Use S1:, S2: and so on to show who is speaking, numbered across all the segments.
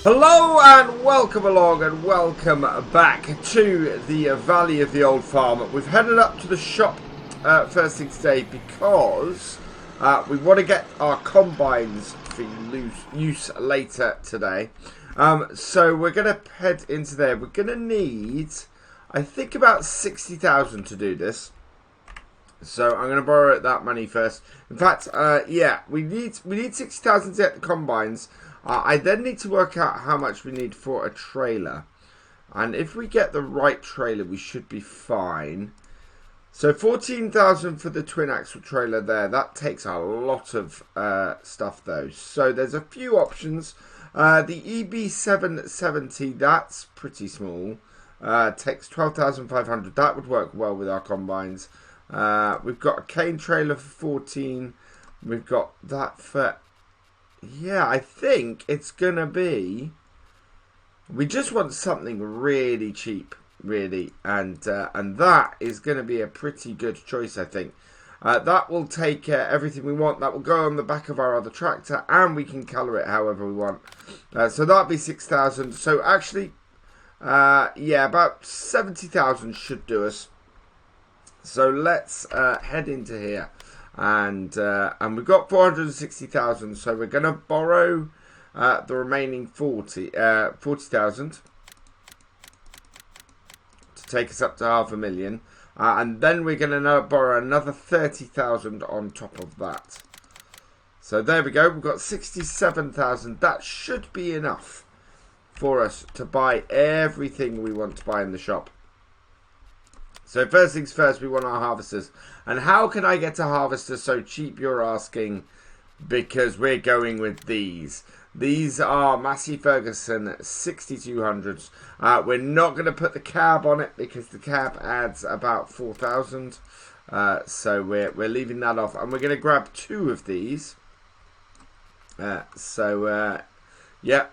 S1: Hello and welcome along and welcome back to the Valley of the Old Farm. We've headed up to the shop first thing today because we want to get our combines for use later today. So we're going to head into there. We're going to need, I think, about 60,000 to do this. So I'm going to borrow that money first. In fact, yeah, we need 60,000 to get the combines. I then need to work out how much we need for a trailer. And if we get the right trailer, we should be fine. So 14,000 for the twin axle trailer there. That takes a lot of stuff though. So there's a few options. The EB770, that's pretty small. Takes 12,500. That would work well with our combines. We've got a cane trailer for 14. We've got that for... Yeah, I think it's going to be... We just want something really cheap, really. And that is going to be a pretty good choice, I think. That will take everything we want. That will go on the back of our other tractor. And we can colour it however we want. So that'll be 6,000. So actually, yeah, about 70,000 should do us. So let's head into here. And we've got 460,000, so we're going to borrow the remaining 40,000 to take us up to 500,000, and then we're going to borrow another 30,000 on top of that. So there we go. We've got 67,000. That should be enough for us to buy everything we want to buy in the shop. So first things first, we want our harvesters. And how can I get a harvester so cheap, you're asking? Because we're going with these. These are Massey Ferguson 6200s. We're not going to put the cab on it because the cab adds about 4,000. So we're leaving that off. And we're going to grab two of these. Yeah,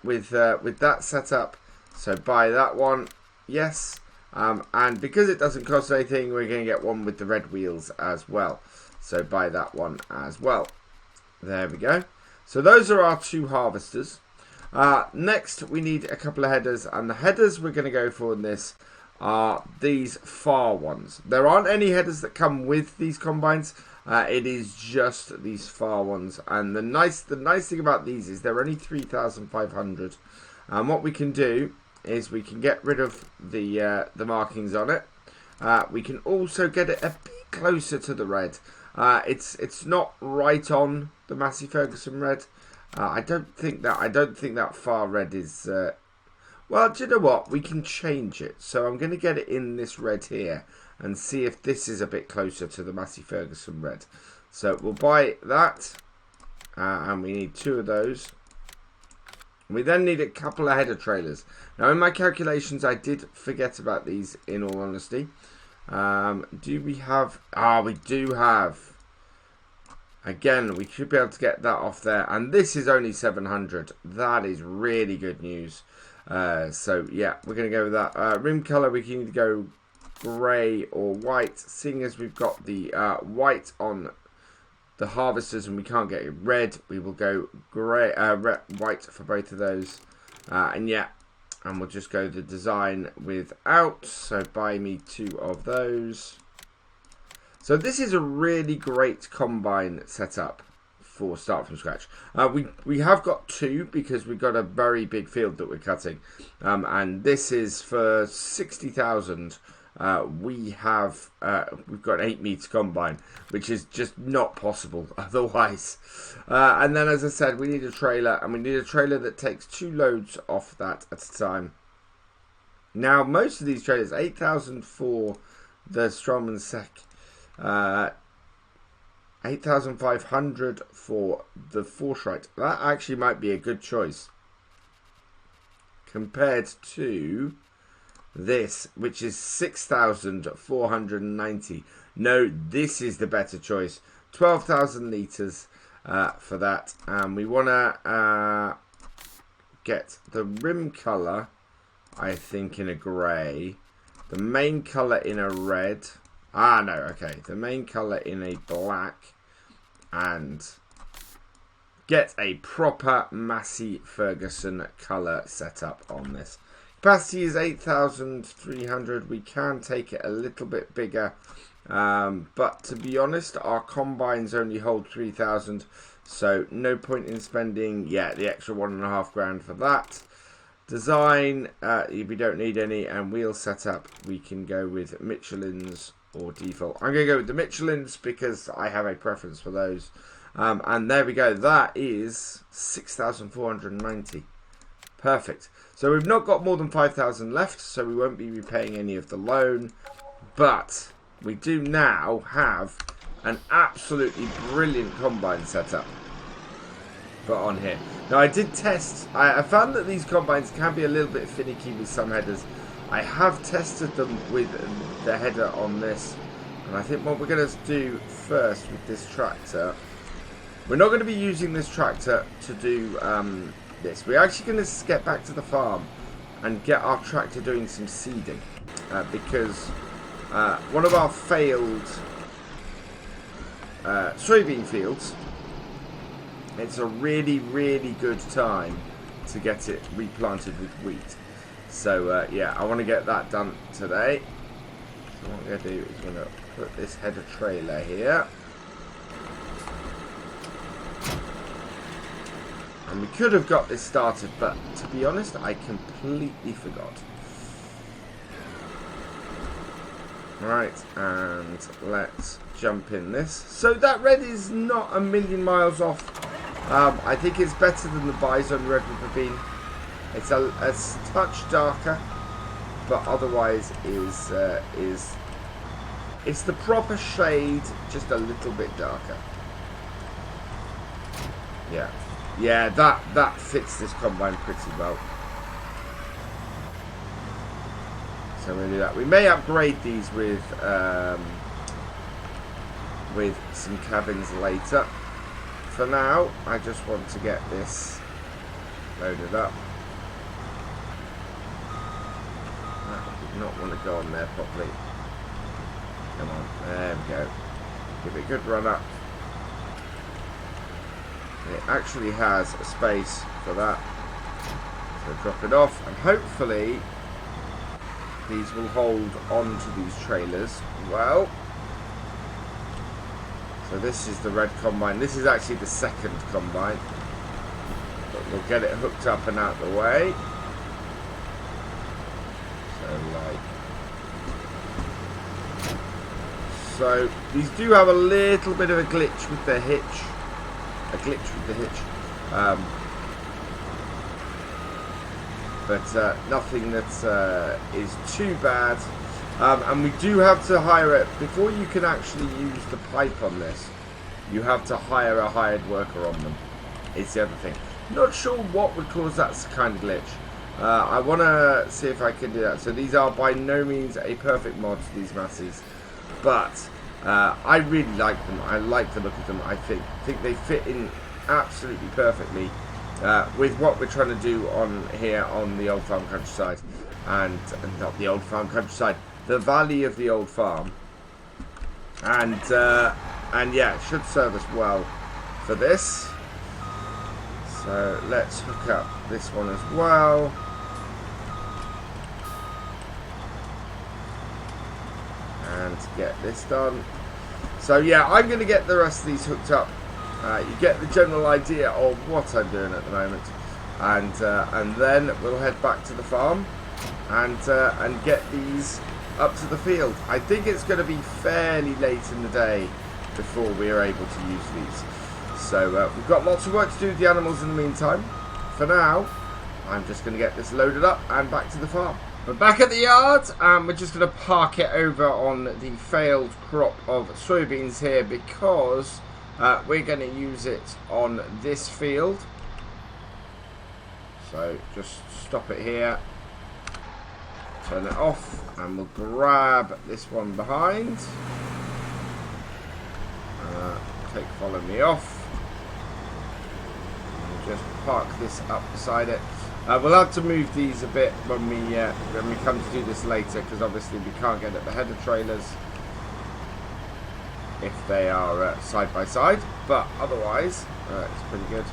S1: with that set up. So buy that one. Yes. And because it doesn't cost anything, we're going to get one with the red wheels as well. So buy that one as well. There we go. So those are our two harvesters. Next, we need a couple of headers. And the headers we're going to go for in this are these far ones. There aren't any headers that come with these combines. It is just these far ones. And the nice thing about these is they're only 3,500. And what we can do is we can get rid of the markings on it. We can also get it a bit closer to the red. It's not right on the Massey Ferguson red. I don't think that far red is. Well, do you know what? We can change it. So I'm going to get it in this red here and see if this is a bit closer to the Massey Ferguson red. So we'll buy that, and we need two of those. We then need a couple of header trailers. Now, in my calculations, I did forget about these, in all honesty. Do we have... we do have. Again, we should be able to get that off there. And this is only 700. That is really good news. So, yeah, we're going to go with that. Rim colour, we can either go grey or white. Seeing as we've got the white on the harvesters and we can't get it red, we will go grey, white for both of those. And we'll just go the design without. So buy me two of those. So this is a really great combine setup for start from scratch. We have got two because we've got a very big field that we're cutting. And this is for 60,000. We've got 8 meter combine, which is just not possible otherwise. And then, as I said, we need a trailer, and we need a trailer that takes 2 loads off that at a time. Now, most of these trailers, 8,000 for the Strowman Sec, 8,500 for the Foresight. That actually might be a good choice compared to this, which is 6,490. No, this is the better choice. 12,000 litres for that. And we want to get the rim colour, I think, in a grey. The main colour in a red. The main colour in a black. And get a proper Massey Ferguson colour setup on this. Capacity is 8,300. We can take it a little bit bigger, but to be honest, our combines only hold 3,000, so no point in spending the extra $1.5 grand for that. Design, we don't need any, and wheel setup, we can go with Michelin's or default. I'm going to go with the Michelin's because I have a preference for those. And there we go, that is 6,490. Perfect. So we've not got more than 5,000 left, so we won't be repaying any of the loan. But we do now have an absolutely brilliant combine setup put on here. Now I did test, I found that these combines can be a little bit finicky with some headers. I have tested them with the header on this, and I think what we're going to do first with this tractor, we're not going to be using this tractor to do this. We're actually going to get back to the farm and get our tractor doing some seeding, because one of our failed soybean fields, it's a really good time to get it replanted with wheat. So yeah, I want to get that done today. So what I'm going to do is I'm going to put this header trailer here. And we could have got this started, but to be honest, I completely forgot. Right, and let's jump in this. So that red is not a million miles off. I think it's better than the Bison red would have been. It's a touch darker, but otherwise it's the proper shade, just a little bit darker. Yeah, that fits this combine pretty well. So we'll do that. We may upgrade these with some cabins later. For now, I just want to get this loaded up. I did not want to go on there properly. Come on, there we go. Give it a good run up. It actually has a space for that. So drop it off, and hopefully these will hold on to these trailers well. So this is the red combine. This is actually the second combine, but we'll get it hooked up and out of the way. So these do have a little bit of a glitch with the hitch. But nothing that is too bad. And we do have to hire it. Before you can actually use the pipe on this, you have to hire a hired worker on them. It's the other thing. Not sure what would cause that kind of glitch. I want to see if I can do that. So these are by no means a perfect mod, these Massies. But I really like them. I like the look of them. I think they fit in absolutely perfectly with what we're trying to do on here on the old farm countryside, and not the old farm countryside, the valley of the old farm, and yeah, it should serve us well for this. So let's hook up this one as well. And get this done. So yeah, I'm going to get the rest of these hooked up. You get the general idea of what I'm doing at the moment, and then we'll head back to the farm and get these up to the field. I think it's going to be fairly late in the day before we are able to use these. So we've got lots of work to do with the animals in the meantime. For now, I'm just going to get this loaded up and back to the farm. We're back at the yard, and we're just going to park it over on the failed crop of soybeans here, because we're going to use it on this field. So just stop it here, turn it off, and we'll grab this one behind. Follow me off. And just park this up beside it. We'll have to move these a bit when we come to do this later, because obviously we can't get at the header trailers. if they are side by side, but otherwise it's pretty good.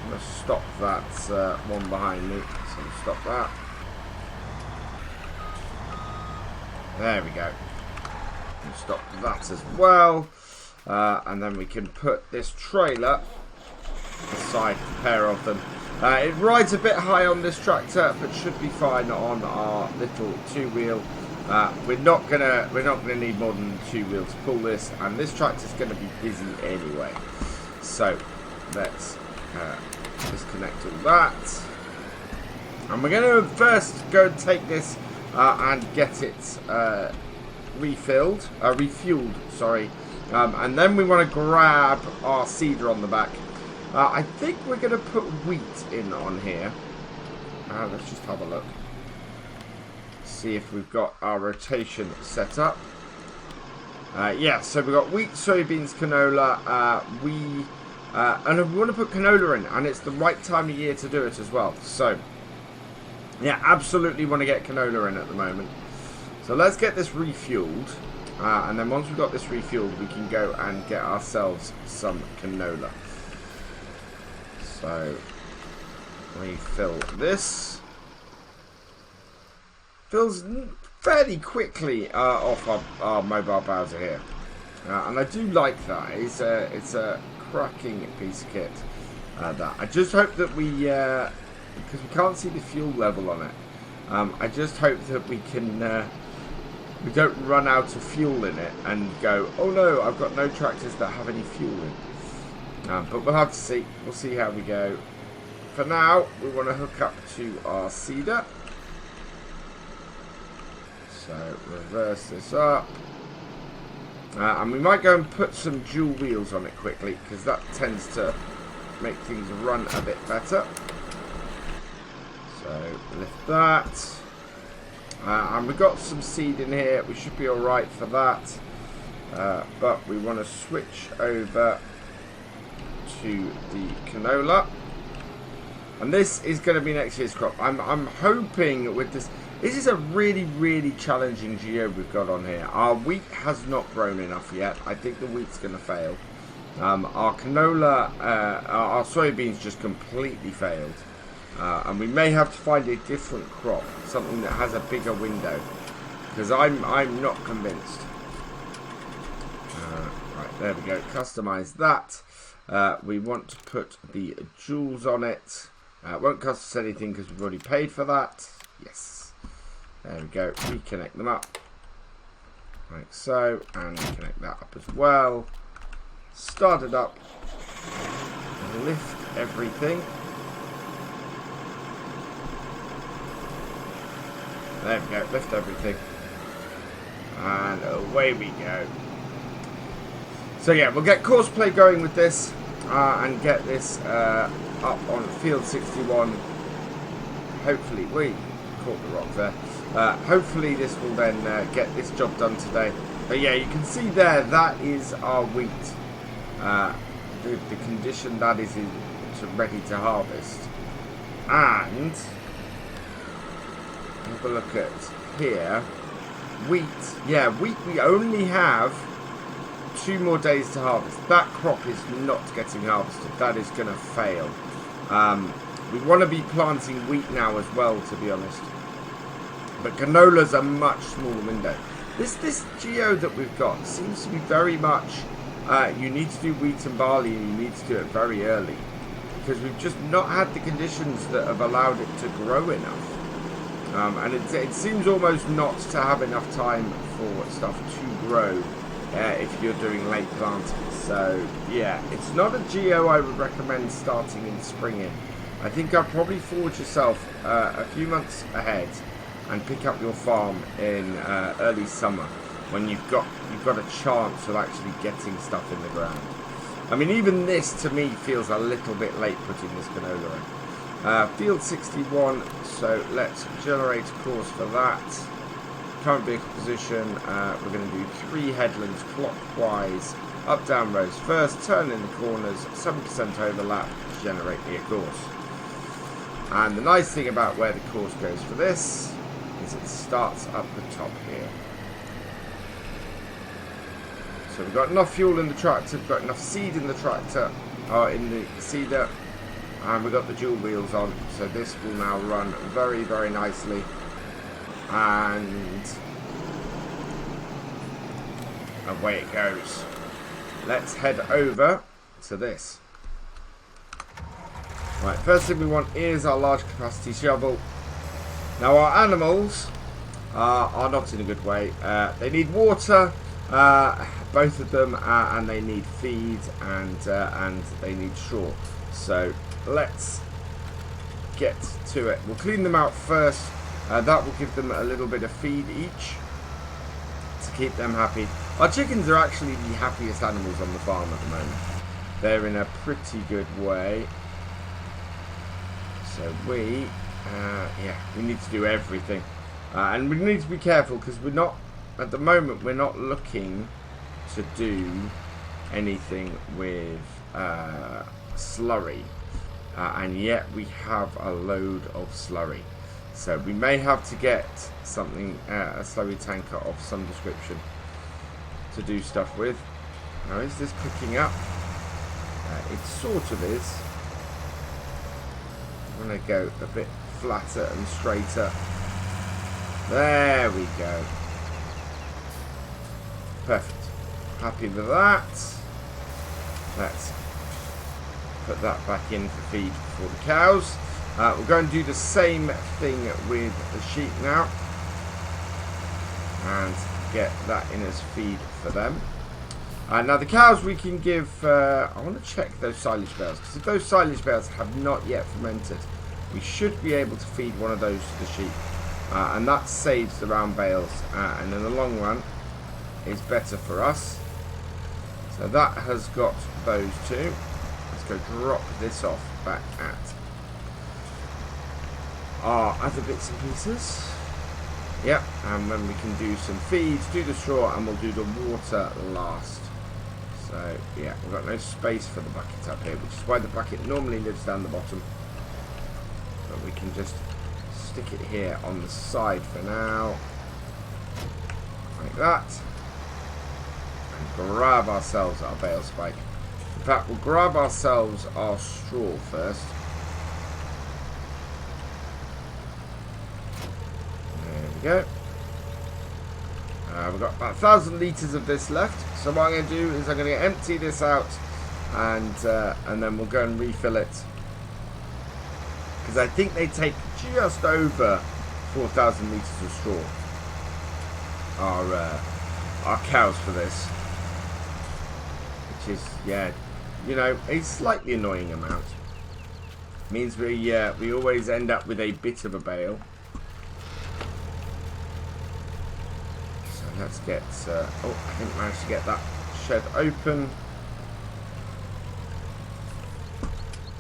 S1: I'm going to stop that one behind me, so stop that. There we go. Stop that as well, and then we can put this trailer aside, a pair of them. It rides a bit high on this tractor, but should be fine on our little two-wheel. We're not gonna need more than two wheels to pull this, and this tractor's gonna be busy anyway. So let's disconnect all that, and we're gonna first go and take this and get it refueled, sorry, and then we want to grab our seeder on the back. I think we're going to put wheat in on here. Let's just have a look, see if we've got our rotation set up. Yeah, so we've got wheat, soybeans, canola, and we want to put canola in, and it's the right time of year to do it as well. So yeah, absolutely want to get canola in at the moment. So let's get this refueled, and then once we've got this refueled, we can go and get ourselves some canola. So refill this. Fills fairly quickly off our mobile browser here, and I do like that. It's a cracking piece of kit. That I just hope that we, because we can't see the fuel level on it. I just hope that we can. We don't run out of fuel in it and go, oh no, I've got no tractors that have any fuel in. But we'll have to see. We'll see how we go. For now, we want to hook up to our seeder. So reverse this up. And we might go and put some dual wheels on it quickly, because that tends to make things run a bit better. So lift that. And we've got some seed in here. We should be alright for that. But we want to switch over to the canola. And this is going to be next year's crop. I'm hoping with this. This is a really challenging geo we've got on here. Our wheat has not grown enough yet. I think the wheat's going to fail. Our canola, our soybeans just completely failed. And we may have to find a different crop, something that has a bigger window, because I'm not convinced. Right, there we go. Customize that. We want to put the jewels on it. It won't cost us anything because we've already paid for that. Yes. There we go. Reconnect them up. Like so. And connect that up as well. Start it up. Lift everything. There we go, lift everything. And away we go. So yeah, we'll get courseplay going with this and get this up on field 61. Hopefully, we caught the rock there. Hopefully this will then get this job done today. But yeah, you can see there, that is our wheat. The condition that is in, ready to harvest. And have a look at here. Wheat. Yeah, wheat, we only have 2 more days to harvest. That crop is not getting harvested. That is going to fail. We want to be planting wheat now as well, to be honest. But canola's a much smaller window. This geo that we've got seems to be very much, you need to do wheat and barley, and you need to do it very early. Because we've just not had the conditions that have allowed it to grow enough. And it seems almost not to have enough time for stuff to grow if you're doing late planting. So yeah, it's not a geo I would recommend starting in spring in. I think I'd probably forward yourself a few months ahead and pick up your farm in early summer when you've got a chance of actually getting stuff in the ground. I mean, even this to me feels a little bit late putting this canola in. Field 61, so let's generate a course for that. Current vehicle position, we're going to do 3 headlands clockwise, up down rows first, turn in the corners, 7% overlap, generate me a course. And the nice thing about where the course goes for this is it starts up the top here. So we've got enough fuel in the tractor, we've got enough seed in the tractor, or in the seeder, and we've got the dual wheels on. So this will now run very, very nicely. And away it goes. Let's head over to this. Right, first thing we want is our large capacity shovel. Now our animals are not in a good way. They need water, both of them, and they need feed, and they need straw. So let's get to it. We'll clean them out first. That will give them a little bit of feed each to keep them happy. Our chickens are actually the happiest animals on the farm at the moment. They're in a pretty good way. So we need to do everything. And we need to be careful because we're not, at the moment, we're not looking to do anything with slurry. And yet we have a load of slurry. So we may have to get something, a slurry tanker of some description to do stuff with. Now is this cooking up? It sort of is. I'm going to go a bit flatter and straighter. There we go. Perfect. Happy with that. Let's put that back in for feed for the cows. We're going to do the same thing with the sheep now. And get that in as feed for them. Now the cows we can give, I want to check those silage bales, because if those silage bales have not yet fermented, we should be able to feed one of those to the sheep. And that saves the round bales, and in the long run is better for us. So that has got those two. Let's go drop this off back at our other bits and pieces. Yep, and then we can do some feeds, do the straw, and we'll do the water last. So yeah, we've got no space for the bucket up here, which is why the bucket normally lives down the bottom. But we can just stick it here on the side for now, like that, and grab ourselves our bale spike. In fact, we'll grab ourselves our straw first. There we go. We've got about 1,000 litres of this left, so what I'm going to do is I'm going to empty this out, and then we'll go and refill it, because I think they take just over 4,000 litres of straw, our cows, for this, which is, yeah, you know, a slightly annoying amount. Means we always end up with a bit of a bale. Let's get, oh, I didn't manage to get that shed open.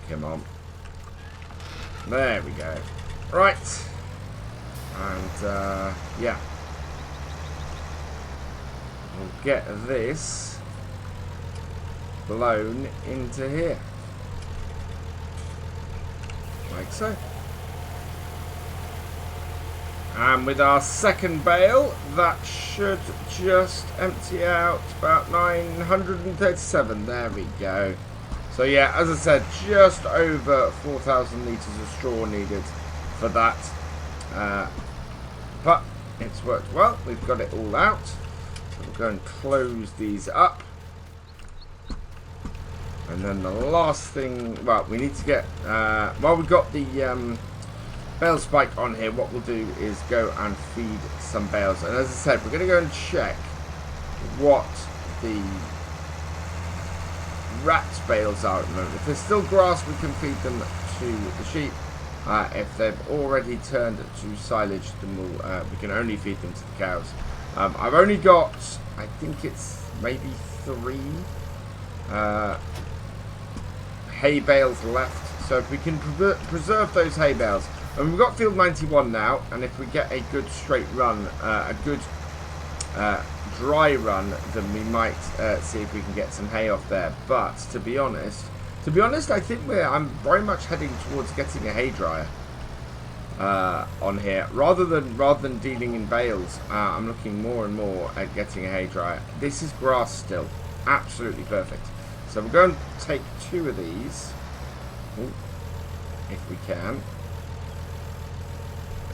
S1: Come on. There we go. Right. And, yeah. We'll get this blown into here. Like so. And with our second bale, that should just empty out about 937. There we go. So yeah, as I said, just over 4,000 litres of straw needed for that. But it's worked well. We've got it all out. So we'll go and close these up. And then the last thing, well, we need to get, well, we've got the bale spike on here. What we'll do is go and feed some bales, and as I said, we're going to go and check what the rats bales are at the moment. If there's still grass, we can feed them to the sheep. If they've already turned to silage, then we can only feed them to the cows. I've only got, I think it's maybe 3 hay bales left, so if we can preserve those hay bales. And we've got field 91 now, and if we get a good straight run, a good dry run, then we might see if we can get some hay off there. But to be honest, I think I'm very much heading towards getting a hay dryer. on here. Rather than dealing in bales, I'm looking more and more at getting a hay dryer. This is grass still, absolutely perfect. So we're going to take 2 of these, if we can.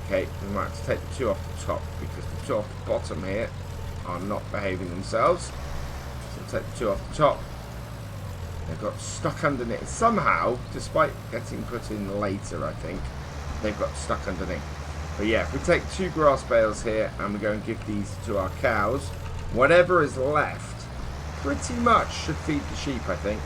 S1: Okay, we might have to take the 2 off the top because the 2 off the bottom here are not behaving themselves. So we'll take the 2 off the top. They've got stuck underneath somehow, despite getting put in later, I think. They've got stuck underneath. But yeah, if we take 2 grass bales here and we go and give these to our cows, whatever is left pretty much should feed the sheep, I think.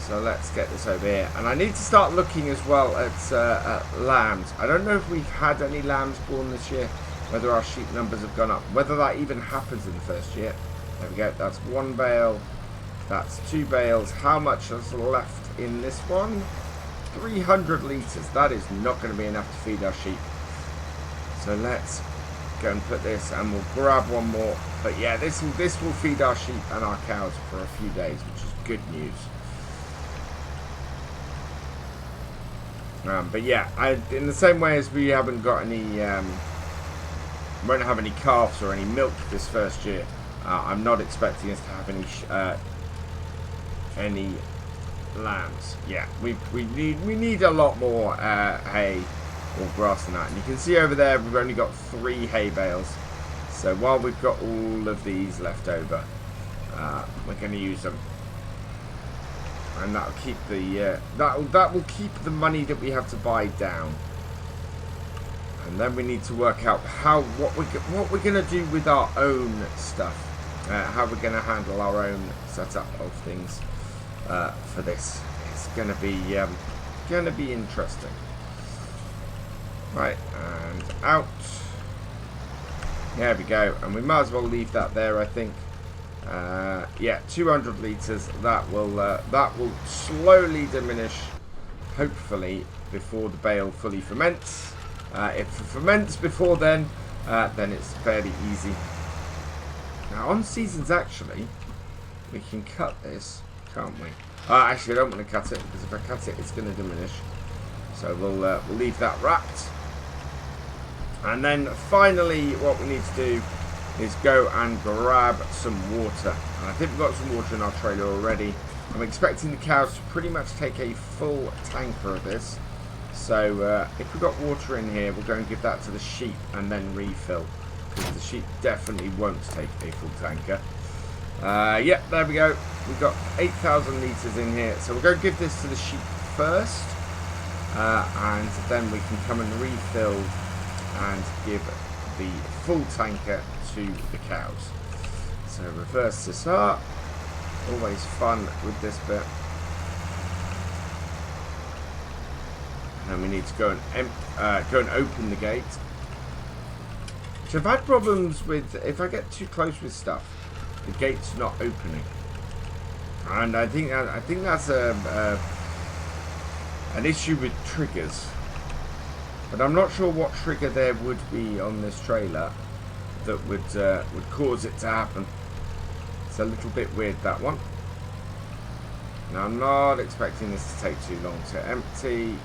S1: So let's get this over here. And I need to start looking as well at lambs. I don't know if we've had any lambs born this year, whether our sheep numbers have gone up, whether that even happens in the first year. There we go, that's 1 bale, that's 2 bales. How much is left in this one? 300 litres. That is not going to be enough to feed our sheep. So let's go and put this, and we'll grab 1 more. But yeah, this will feed our sheep and our cows for a few days, which is good news. But yeah, in the same way as we haven't got any, won't have any calves or any milk this first year, I'm not expecting us to have any lambs. Yeah, we need a lot more hay or grass than that. And you can see over there we've only got 3 hay bales. So while we've got all of these left over, we're going to use them. And that'll keep the that will keep the money that we have to buy down. And then we need to work out what we're going to do with our own stuff, how we're going to handle our own setup of things for this. It's going to be interesting. Right, and out. There we go. And we might as well leave that there, I think. Yeah, 200 litres. That will slowly diminish, hopefully, before the bale fully ferments. If it ferments before then it's fairly easy. Now on seasons, actually, we can cut this, can't we? Actually, I don't want to cut it, because if I cut it, it's going to diminish. So we'll leave that wrapped. And then finally, what we need to do is go and grab some water. And I think we've got some water in our trailer already. I'm expecting the cows to pretty much take a full tanker of this. So if we've got water in here, we'll go and give that to the sheep and then refill, because the sheep definitely won't take a full tanker. Yeah, there we go. We've got 8,000 litres in here. So we'll go give this to the sheep first, and then we can come and refill and give the full tanker to the cows. So reverse this up. Always fun with this bit. And we need to go and open the gate. Which I've had problems with. If I get too close with stuff, the gate's not opening. And I think that's an issue with triggers. But I'm not sure what trigger there would be on this trailer that would cause it to happen. It's a little bit weird, that one. Now I'm not expecting this to take too long to empty.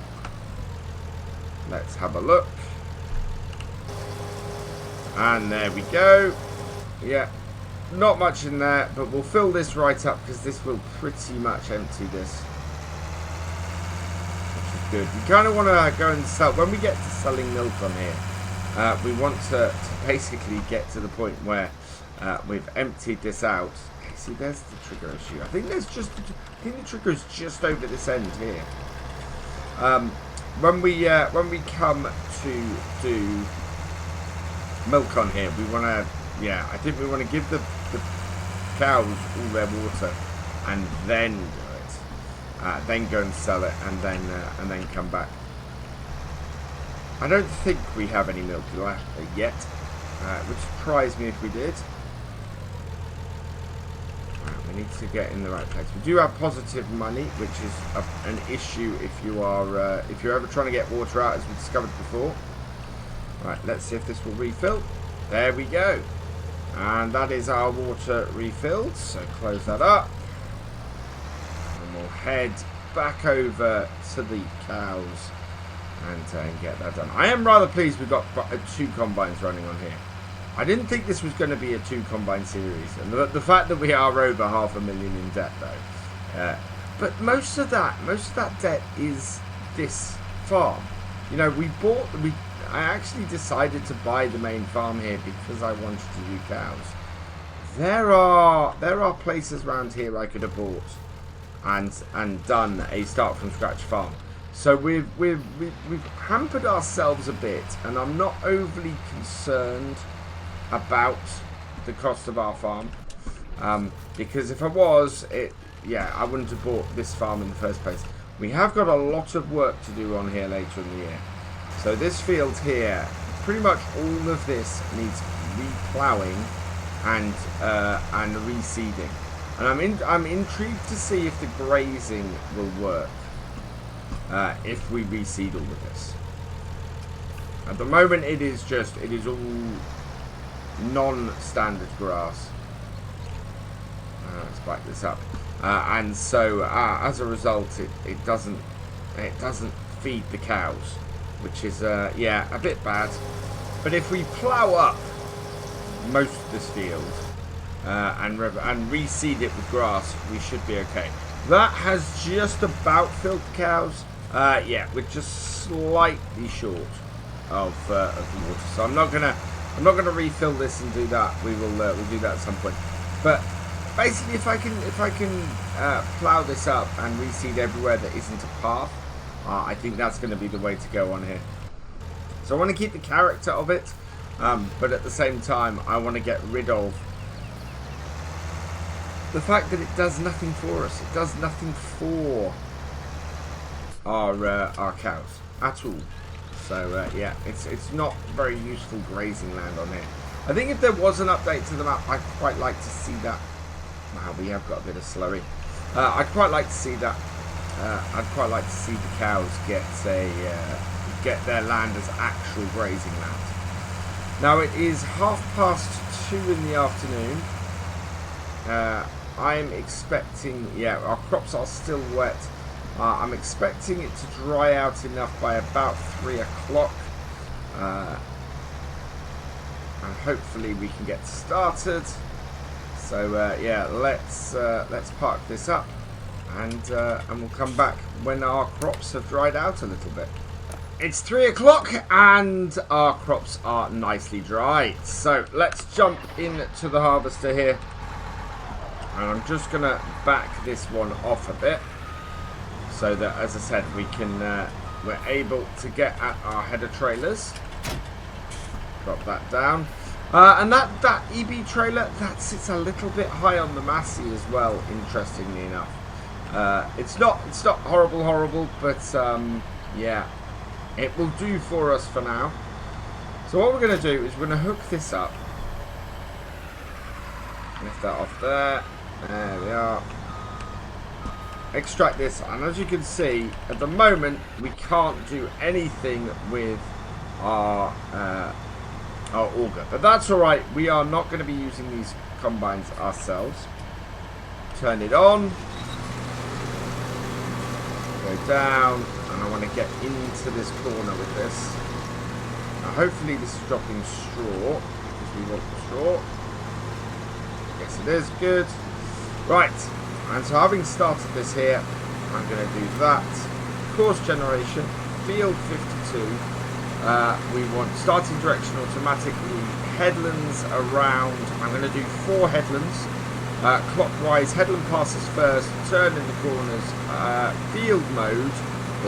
S1: Let's have a look. And there we go. Yeah, not much in there, but we'll fill this right up because this will pretty much empty this. Which is good. We kind of want to go and sell. When we get to selling milk on here, we want to basically get to the point where we've emptied this out. See, there's the trigger issue. I think the trigger is just over this end here. When we come to do milk on here, we want to, I think we want to give the cows all their water and then do it. Then go and sell it and then come back. I don't think we have any milk left yet. It would surprise me if we did. We need to get in the right place. We do have positive money, which is an issue if you're ever trying to get water out, as we discovered before. Right, let's see if this will refill. There we go. And that is our water refilled. So close that up. And we'll head back over to the cows and get that done. I am rather pleased we've got 2 combines running on here. I didn't think this was going to be a 2 combine series, and the fact that we are over $500,000 in debt though. But most of that debt is this farm. You know, I actually decided to buy the main farm here because I wanted to do cows. There are places around here I could have bought and done a start from scratch farm. So we've hampered ourselves a bit, and I'm not overly concerned about the cost of our farm, because if I was, I wouldn't have bought this farm in the first place. We have got a lot of work to do on here later in the year. So this field here, pretty much all of this needs reploughing and reseeding. And I'm intrigued to see if the grazing will work if we reseed all of this. At the moment, it is all non-standard grass. Let's back this up. And so as a result, it doesn't feed the cows, which is a bit bad. But if we plough up most of this field and reseed it with grass, we should be okay. That has just about filled the cows. We're just slightly short of water, so I'm not gonna refill this and do that. We'll do that at some point. But basically, if I can plough this up and reseed everywhere that isn't a path, I think that's going to be the way to go on here. So I want to keep the character of it, but at the same time, I want to get rid of the fact that it does nothing for us. It does nothing for our cows at all. So it's not very useful grazing land on here. I think if there was an update to the map, I'd quite like to see that. Wow, we have got a bit of slurry. I'd quite like to see that. I'd quite like to see the cows get their land as actual grazing land. Now it is 2:30 in the afternoon. I'm expecting, our crops are still wet. I'm expecting it to dry out enough by about 3 o'clock. And hopefully we can get started. So let's park this up, and we'll come back when our crops have dried out a little bit. It's 3 o'clock and our crops are nicely dry. So let's jump into the harvester here, and I'm just gonna back this one off a bit so that, as I said, we're able to get at our header trailers. Drop that down. And that EB trailer, that sits a little bit high on the Massey as well, interestingly enough. It's not horrible, but it will do for us for now. So what we're going to do is we're going to hook this up. Lift that off there. There we are. Extract this, and as you can see, at the moment we can't do anything with our auger, but that's all right. We are not going to be using these combines ourselves. Turn it on, go down, and I want to get into this corner with this. Now hopefully this is dropping straw, because we want the straw. Yes, it is. Good. Right, and so having started this here, I'm going to do that. Course generation, field 52. We want starting direction automatically, headlands around. I'm going to do 4 headlands clockwise. Headland passes first, turn in the corners, field mode,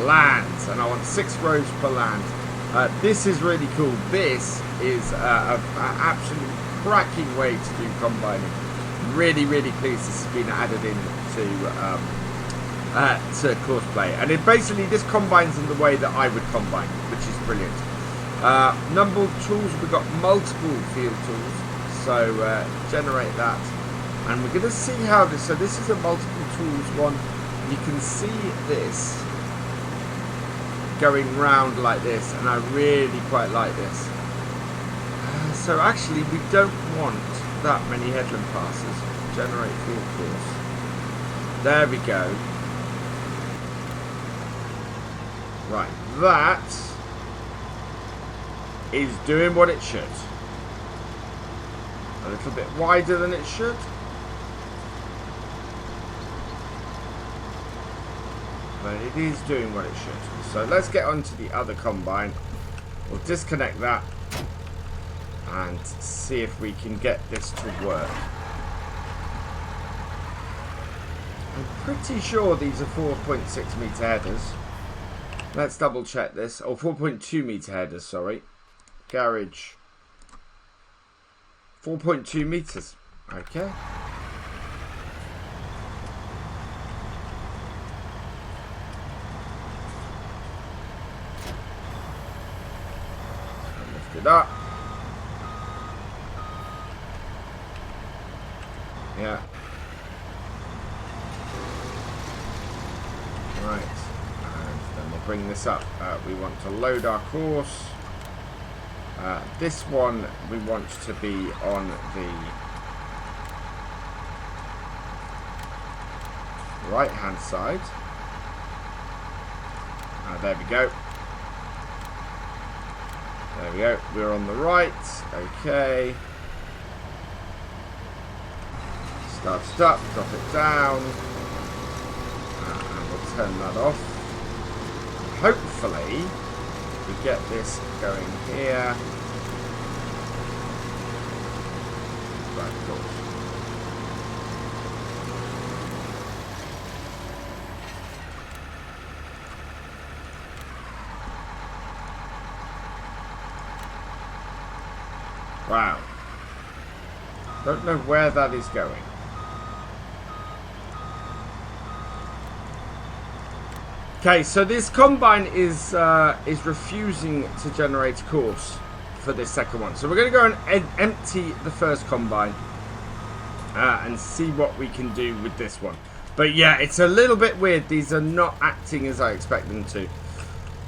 S1: lands, and I want 6 rows per land. This is really cool. This is an absolute cracking way to do combining. Really pleased this has been added in to course play, and it basically, this combines in the way that I would combine, which is brilliant. Number of tools, we've got multiple field tools, so generate that, and we're going to see how this, so this is a multiple tools one. You can see this going round like this, and I really quite like this. So actually we don't want that many headland passes. Generate field course. There we go. Right, that is doing what it should. A little bit wider than it should. But it is doing what it should. So let's get on to the other combine. We'll disconnect that and see if we can get this to work. I'm pretty sure these are 4.6 meter headers. Let's double check this. Oh, 4.2 meter headers, sorry. Garage. 4.2 meters. Okay. Lift it up. Yeah. Right. And then we'll bring this up. We want to load our course. This one we want to be on the right hand side. There we go. There we go. We're on the right. Okay. Start up. Drop it down. And we'll turn that off. Hopefully we get this going here. Right, cool. Wow. Don't know where that is going. Okay, so this combine is refusing to generate a course for this second one. So we're going to go and empty the first combine and see what we can do with this one. But yeah, it's a little bit weird. These are not acting as I expect them to.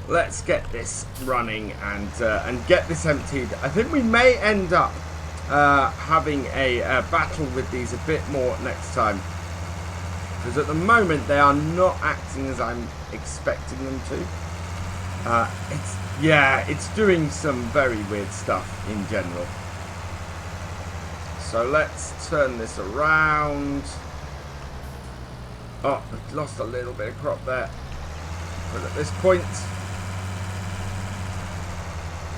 S1: Let's get this running and get this emptied. I think we may end up having a battle with these a bit more next time. Because at the moment they are not acting as I'm expecting them to. It's doing some very weird stuff in general. So let's turn this around. Oh, I've lost a little bit of crop there. But at this point,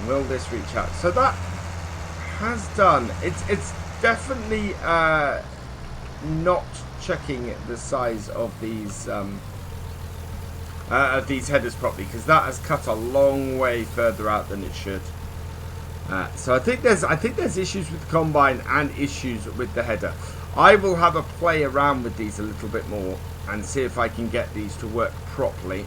S1: will this reach out? So that has done. It's definitely not checking the size of these headers properly, because that has cut a long way further out than it should. So I think there's issues with the combine and issues with the header. I will have a play around with these a little bit more and see if I can get these to work properly.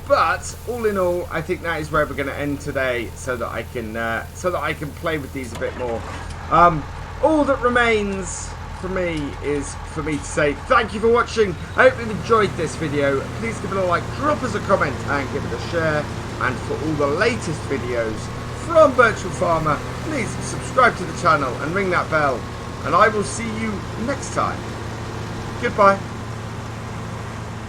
S1: But all in all, I think that is where we're going to end today, so that I can play with these a bit more. All that remains for me is for me to say thank you for watching. I hope you've enjoyed this video. Please give it a like, drop us a comment and give it a share. And for all the latest videos from Virtual Farmer, please subscribe to the channel and ring that bell. And I will see you next time. Goodbye.